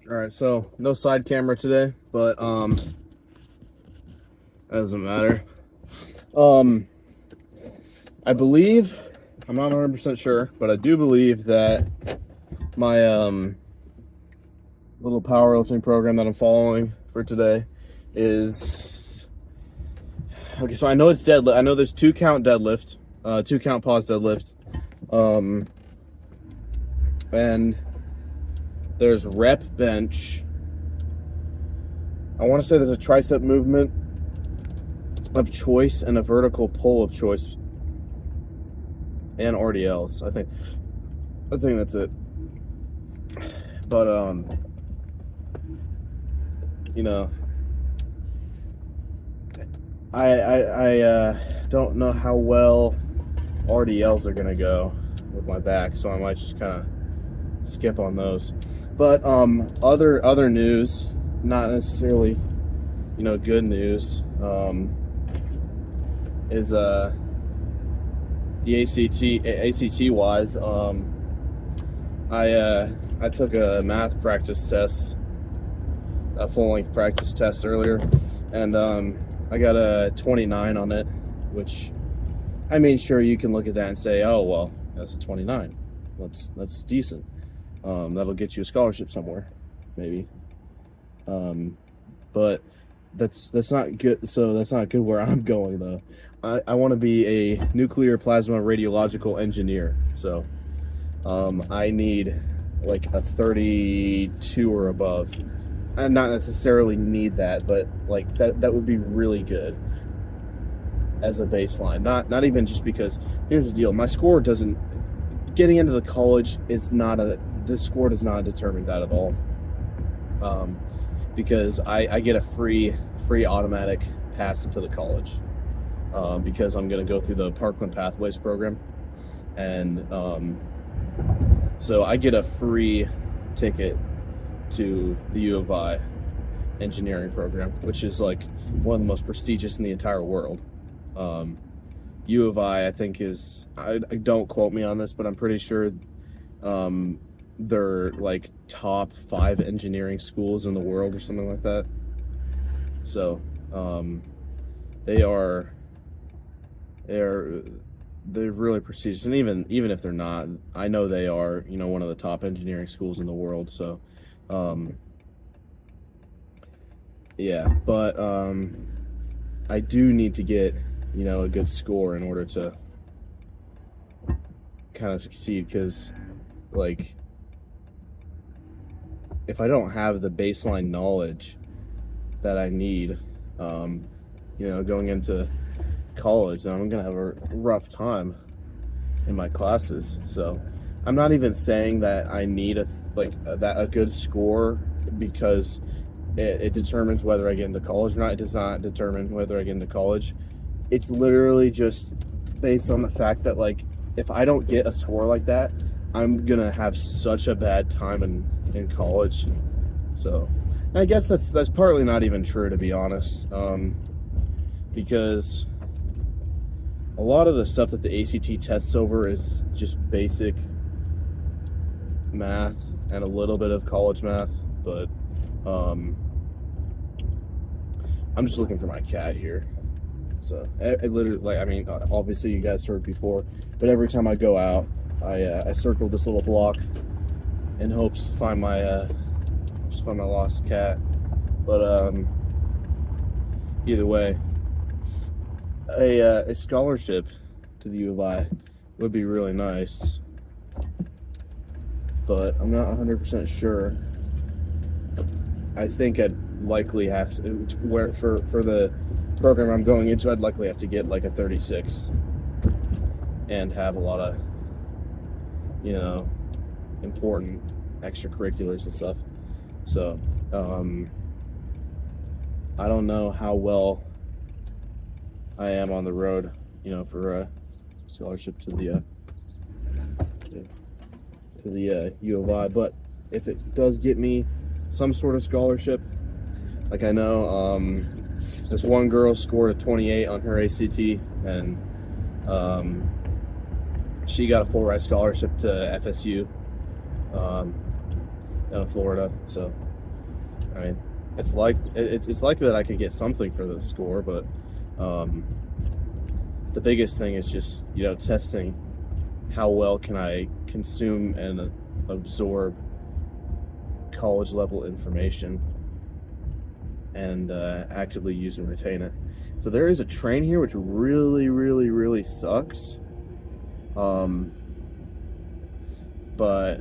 All right, so no side camera today, but that doesn't matter. Um, I believe, I'm not 100% sure, but I do believe that my little powerlifting program that I'm following for today is okay. So I know it's deadlift. I know there's 2 count deadlift, 2 count pause deadlift, and there's rep bench. I want to say there's a tricep movement of choice and a vertical pull of choice, and RDLs. I think that's it. But you know, I don't know how well RDLs are gonna go with my back, so I might just kind of skip on those. But other news, not necessarily good news, is the ACT wise. I took a math practice test, a full length practice test earlier, and I got a 29 on it, which, I mean, sure, you can look at that and say, oh well, that's a 29. That's decent. That'll get you a scholarship somewhere, maybe. But that's not good. So that's not good where I'm going though. I want to be a nuclear plasma radiological engineer. So I need like a 32 or above. I not necessarily need that, but like that would be really good as a baseline. Not even just because, here's the deal, my score doesn't, getting into the college is not this score does not determine that at all. Because I get a free automatic pass into the college, because I'm going to go through the Parkland Pathways program, and so I get a free ticket to the U of I engineering program, which is like one of the most prestigious in the entire world. U of I think is, I don't quote me on this, but I'm pretty sure they're like top 5 engineering schools in the world or something like that. So they're really prestigious, and even if they're not, I know they are one of the top engineering schools in the world. So yeah, but I do need to get a good score in order to kind of succeed, because like if I don't have the baseline knowledge that I need going into college, then I'm gonna have a rough time in my classes. So I'm not even saying that I need a good score, because it determines whether I get into college or not. It does not determine whether I get into college. It's literally just based on the fact that, like, if I don't get a score like that, I'm gonna have such a bad time in college. So I guess that's partly not even true, to be honest, because a lot of the stuff that the ACT tests over is just basic math and a little bit of college math. But I'm just looking for my cat here. So I literally, like, I mean, obviously you guys heard before, but every time I go out, I circle this little block in hopes to find my lost cat. But either way, a scholarship to the U of I would be really nice, but I'm not 100% sure. I think I'd likely have to, where for the program I'm going into, I'd likely have to get like a 36 and have a lot of important extracurriculars and stuff. So I don't know how well I am on the road for a scholarship to the U of I. But if it does get me some sort of scholarship, like, I know this one girl scored a 28 on her ACT, and she got a full ride scholarship to FSU down in Florida. So I mean, it's likely that I could get something for the score, but the biggest thing is just, you know, testing how well can I consume and absorb college level information and actively use and retain it. So there is a train here, which really sucks. But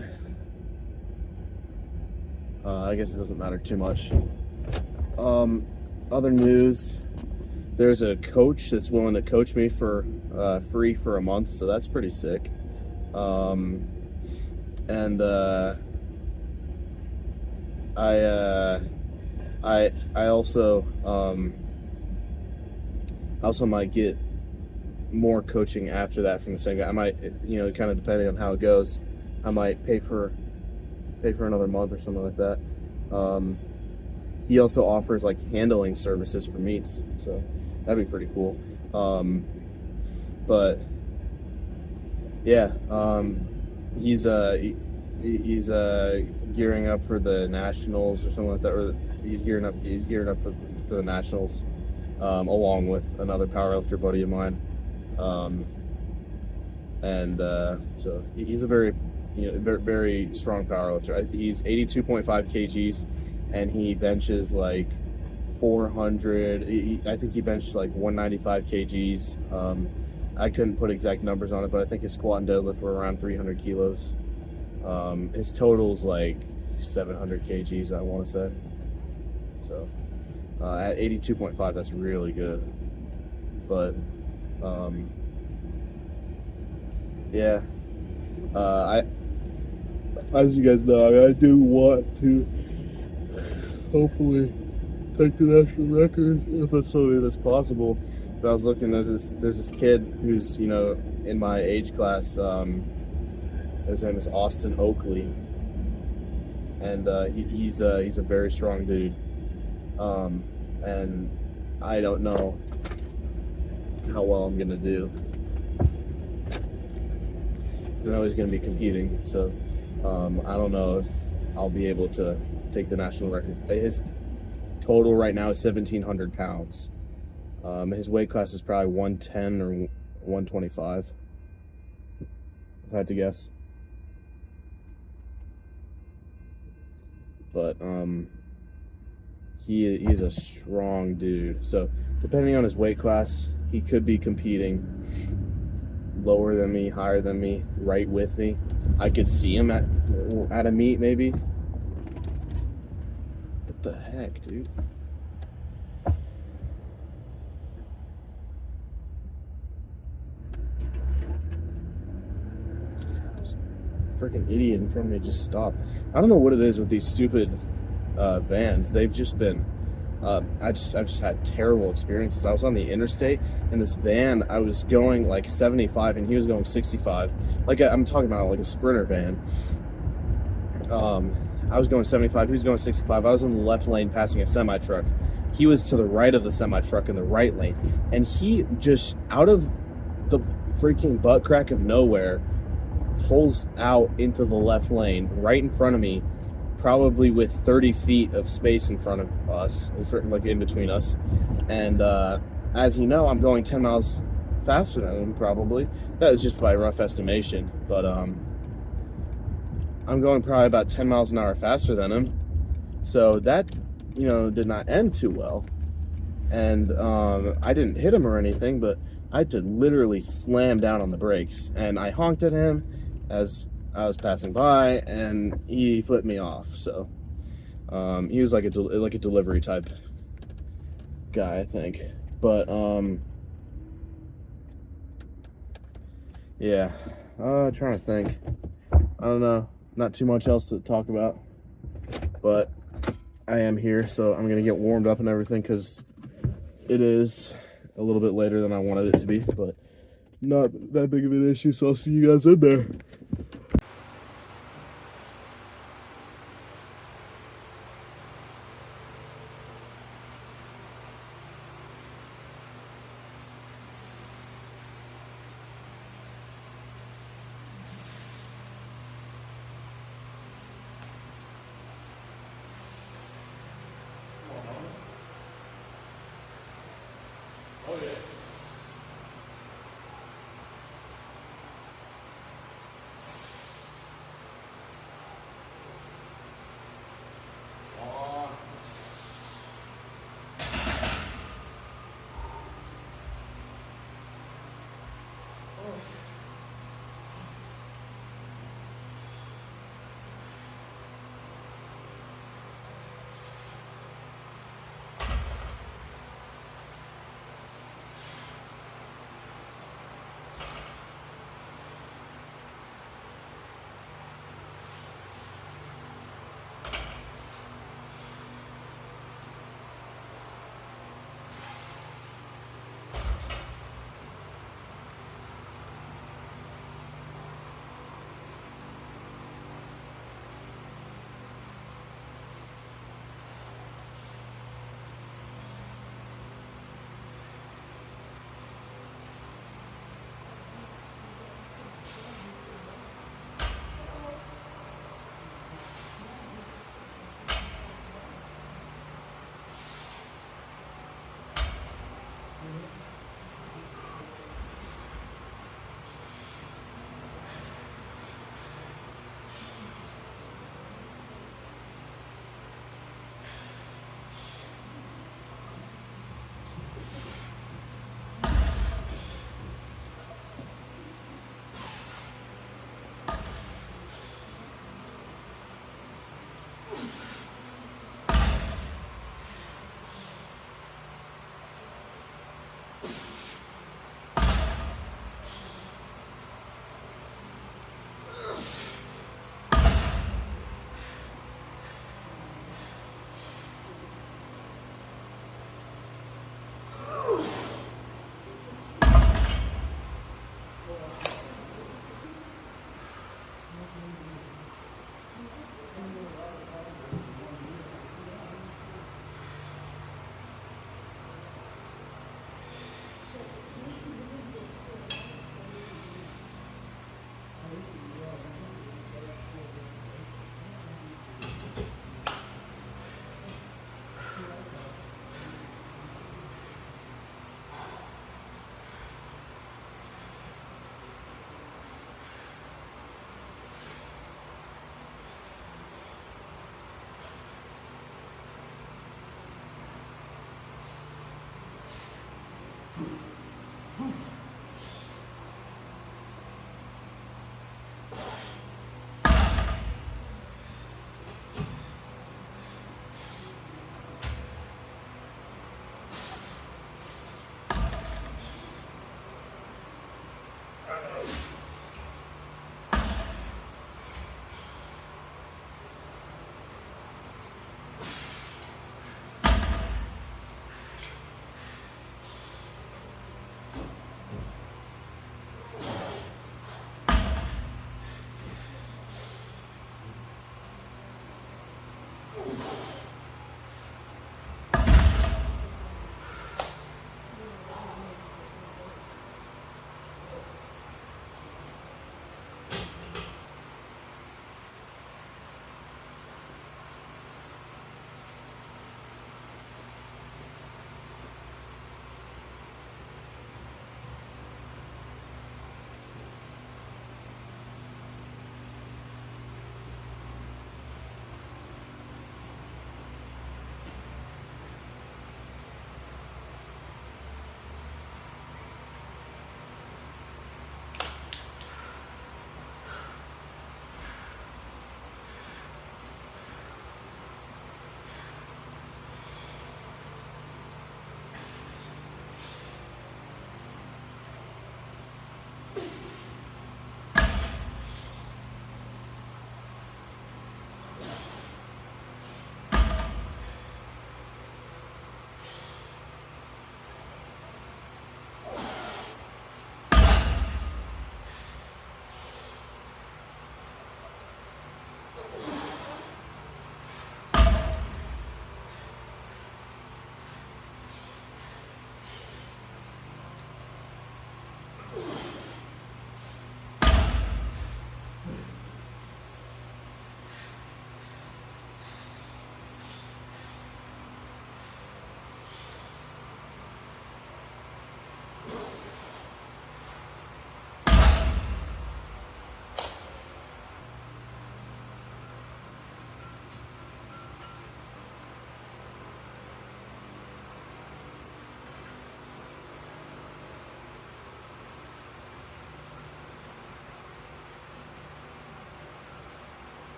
I guess it doesn't matter too much. Other news, there's a coach that's willing to coach me for free for a month, so that's pretty sick. And I also might get more coaching after that from the same guy. I might, you know, kind of depending on how it goes, I might pay for another month or something like that. He also offers like handling services for meets, so that'd be pretty cool. But yeah, he's gearing up for the nationals or something like that, or he's gearing up for the nationals, along with another powerlifter buddy of mine. So he's a very, you know, very strong powerlifter. He's 82.5 kgs, and he benches like 400. I think he benches like 195 kgs. I couldn't put exact numbers on it, but I think his squat and deadlift were around 300 kilos. His total's like 700 kgs, I want to say. So at 82.5, that's really good. But yeah, as you guys know, I do want to hopefully take the national record if that's something that's possible. But I was looking at there's this kid who's, you know, in my age class. His name is Austin Oakley, and he's a very strong dude. And I don't know how well I'm gonna do, because I know he's gonna be competing. So I don't know if I'll be able to take the national record. His total right now is 1,700 pounds. His weight class is probably 110 or 125, if I had to guess. But he's a strong dude. So depending on his weight class, he could be competing lower than me, higher than me, right with me. I could see him at a meet maybe. What the heck, dude? Freaking idiot in front of me just stopped. I don't know what it is with these stupid vans. They've just been I've just had terrible experiences. I was on the interstate in this van. I was going like 75 and he was going 65. Like I'm talking about like a Sprinter van. I was going 75, he was going 65. I was in the left lane passing a semi truck. He was to the right of the semi truck in the right lane, and he just out of the freaking butt crack of nowhere pulls out into the left lane right in front of me, probably with 30 feet of space in front of us, like in between us. And as you know, I'm going 10 miles faster than him, probably. That was just by rough estimation, but I'm going probably about 10 miles an hour faster than him. So that, you know, did not end too well. And I didn't hit him or anything, but I had to literally slam down on the brakes. And I honked at him as I was passing by, and he flipped me off. So he was like a delivery type guy, I think. But yeah, trying to think. I don't know. Not too much else to talk about, but I am here, so I'm gonna get warmed up and everything, because it is a little bit later than I wanted it to be, but not that big of an issue. So I'll see you guys in there.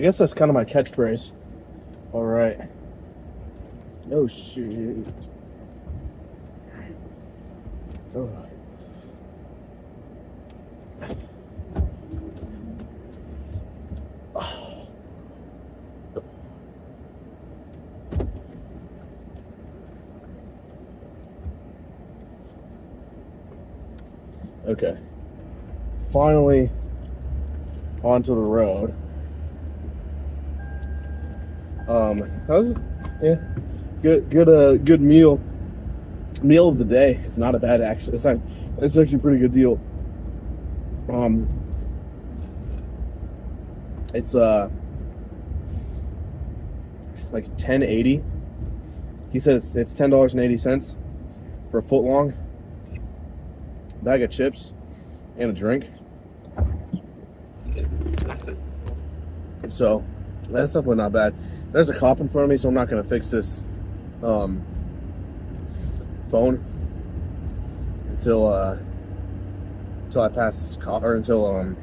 I guess that's kind of my catchphrase. All right. Oh shit. Oh. Okay. Finally onto the road. How's yeah, good meal. Meal of the day. It's not a bad actually. It's actually a pretty good deal. It's like $10.80. He said it's $10.80 for a foot long bag of chips and a drink. So that's definitely not bad. There's a cop in front of me, so I'm not gonna fix this phone until I pass this cop, or until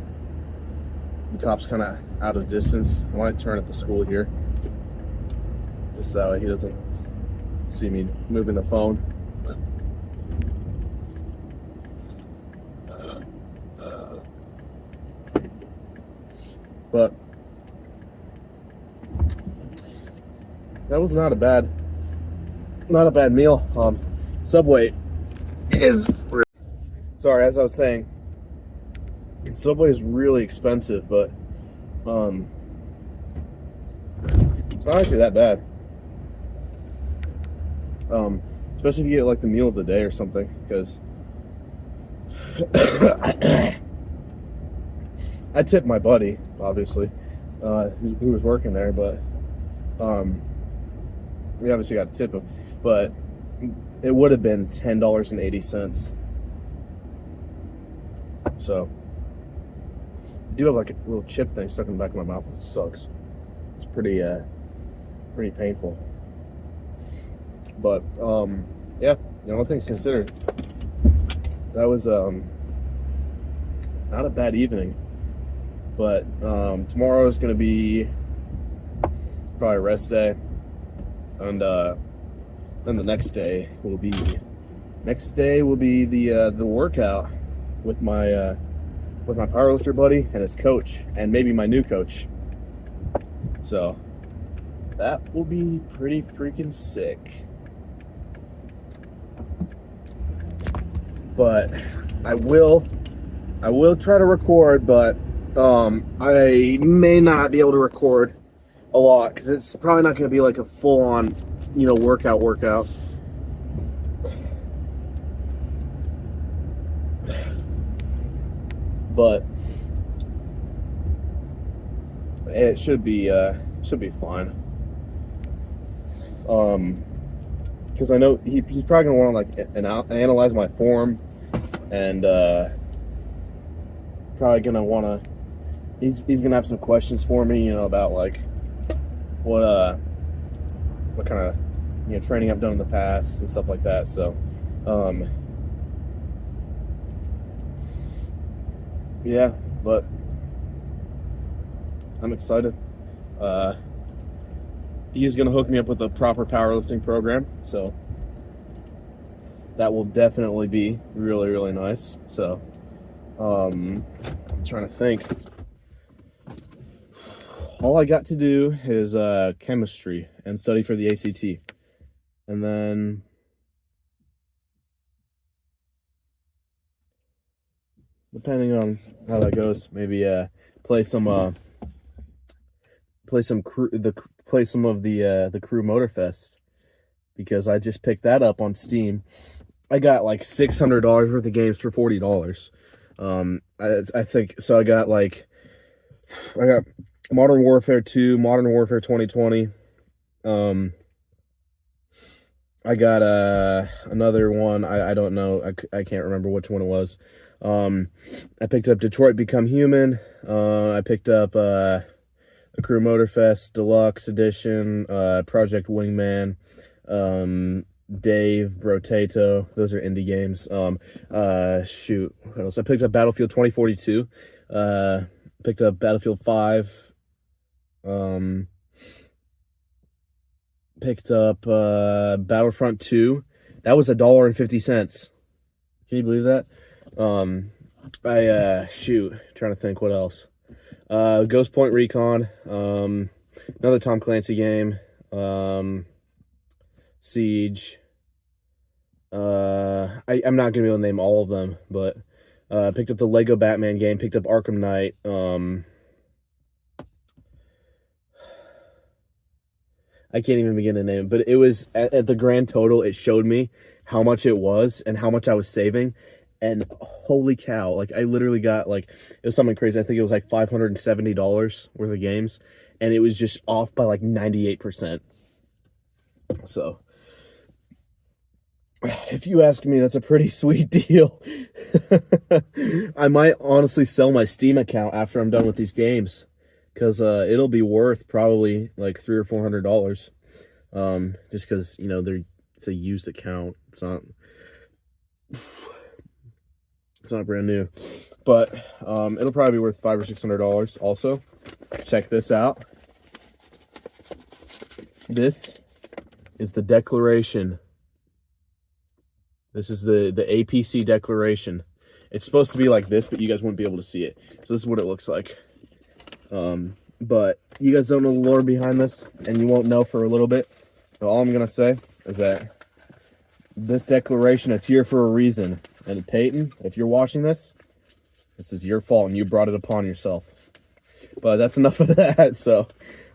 the cop's kind of out of distance. I want to turn at the school here, just so that way he doesn't see me moving the phone. But that was not a bad meal. Subway is, sorry, as I was saying, Subway is really expensive, but it's not actually that bad. Especially if you get like the meal of the day or something, because I tipped my buddy, obviously, who was working there, but we obviously got to tip him, but it would have been $10.80. So I do have like a little chip thing stuck in the back of my mouth. It sucks. It's pretty painful. But yeah, all things considered, that was not a bad evening. But tomorrow is going to be probably a rest day, and then the next day will be the workout with my powerlifter buddy and his coach, and maybe my new coach. So that will be pretty freaking sick. But I will try to record, but I may not be able to record a lot because it's probably not going to be like a full-on, workout. But it should be fine. Because I know he's probably gonna want to like analyze my form, and probably gonna want to. He's gonna have some questions for me, about like what kind of training I've done in the past and stuff like that. So, yeah, but I'm excited. He's gonna hook me up with a proper powerlifting program, so that will definitely be really, really nice. So, I'm trying to think. All I got to do is chemistry and study for the ACT, and then depending on how that goes, maybe play some of the Crew Motorfest, because I just picked that up on Steam. I got like $600 worth of games for $40. I think so. I got Modern Warfare 2, Modern Warfare 2020. I got another one. I don't know. I can't remember which one it was. I picked up Detroit Become Human. I picked up the Crew Motorfest Deluxe Edition, Project Wingman, Dave, Brotato. Those are indie games. Shoot, what else? I picked up Battlefield 2042. Picked up Battlefield 5. Picked up Battlefront 2. That was $1.50. Can you believe that? Trying to think what else. Ghost Point Recon, another Tom Clancy game, Siege. I'm not gonna be able to name all of them, but picked up the Lego Batman game, picked up Arkham Knight. I can't even begin to name it, but it was at the grand total. It showed me how much it was and how much I was saving, and holy cow! Like I literally got like it was something crazy. I think it was like $570 worth of games, and it was just off by like 98%. So, if you ask me, that's a pretty sweet deal. I might honestly sell my Steam account after I'm done with these games, because it'll be worth probably like $300 or $400. Just because it's a used account. It's not brand new, but it'll probably be worth $500 or $600. Also, check this out. This is the Declaration. This is the APC Declaration. It's supposed to be like this, but you guys wouldn't be able to see it. So this is what it looks like. But you guys don't know the lore behind this, and you won't know for a little bit. But all I'm gonna say is that this declaration is here for a reason. And Peyton, if you're watching this, this is your fault, and you brought it upon yourself. But that's enough of that. So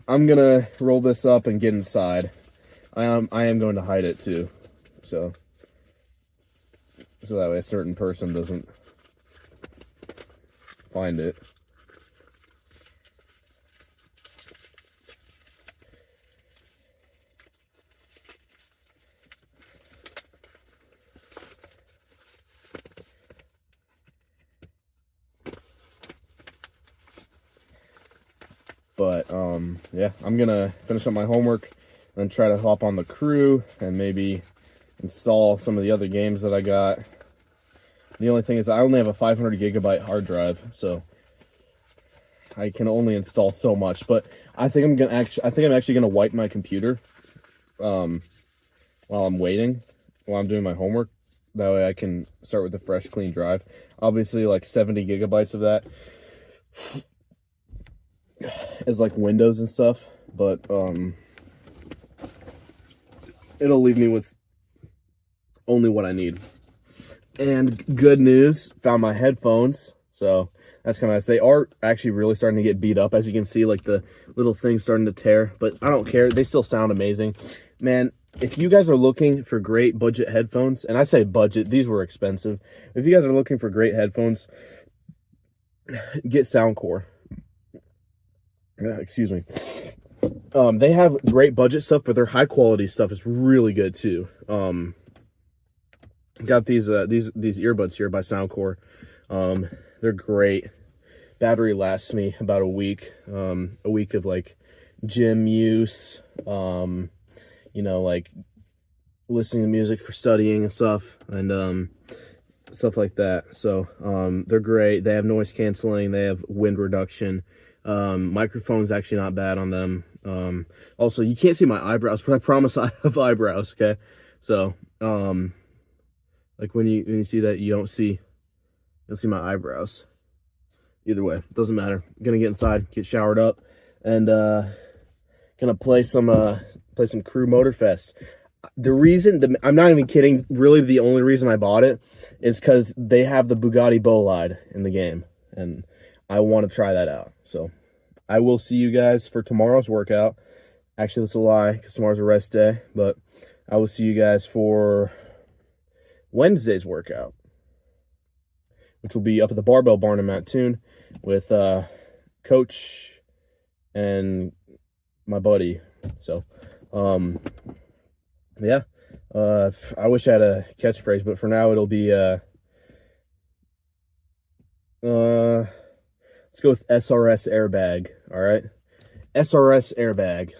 I'm gonna roll this up and get inside. I am going to hide it too, so that way a certain person doesn't find it. But yeah, I'm gonna finish up my homework and try to hop on the crew and maybe install some of the other games that I got. The only thing is I only have a 500 gigabyte hard drive, so I can only install so much. But I think I'm actually gonna wipe my computer while I'm waiting, while I'm doing my homework. That way I can start with a fresh, clean drive. Obviously, like 70 gigabytes of that is like Windows and stuff, but it'll leave me with only what I need. And good news, found my headphones, so that's kind of nice. They are actually really starting to get beat up, as you can see, like the little things starting to tear, but I don't care. They still sound amazing. Man, if you guys are looking for great budget headphones, and I say budget, these were expensive. If you guys are looking for great headphones, get Soundcore. Excuse me. They have great budget stuff, but their high quality stuff is really good too. Got these earbuds here by Soundcore. They're great. Battery lasts me about a week of like gym use, like listening to music for studying and stuff, and stuff like that. So they're great. They have noise canceling, they have wind reduction. Microphone's actually not bad on them. Also, you can't see my eyebrows, but I promise I have eyebrows, okay? So like when you see that, you'll see my eyebrows. Either way, doesn't matter. I'm gonna get inside, get showered up, and gonna play some Crew Motorfest. I'm not even kidding, really the only reason I bought it is because they have the Bugatti Bolide in the game, and I want to try that out. So I will see you guys for tomorrow's workout. Actually, that's a lie, because tomorrow's a rest day, but I will see you guys for Wednesday's workout, which will be up at the Barbell Barn in Mattoon with Coach and my buddy. So yeah, I wish I had a catchphrase, but for now it'll be let's go with SRS airbag. All right, SRS airbag.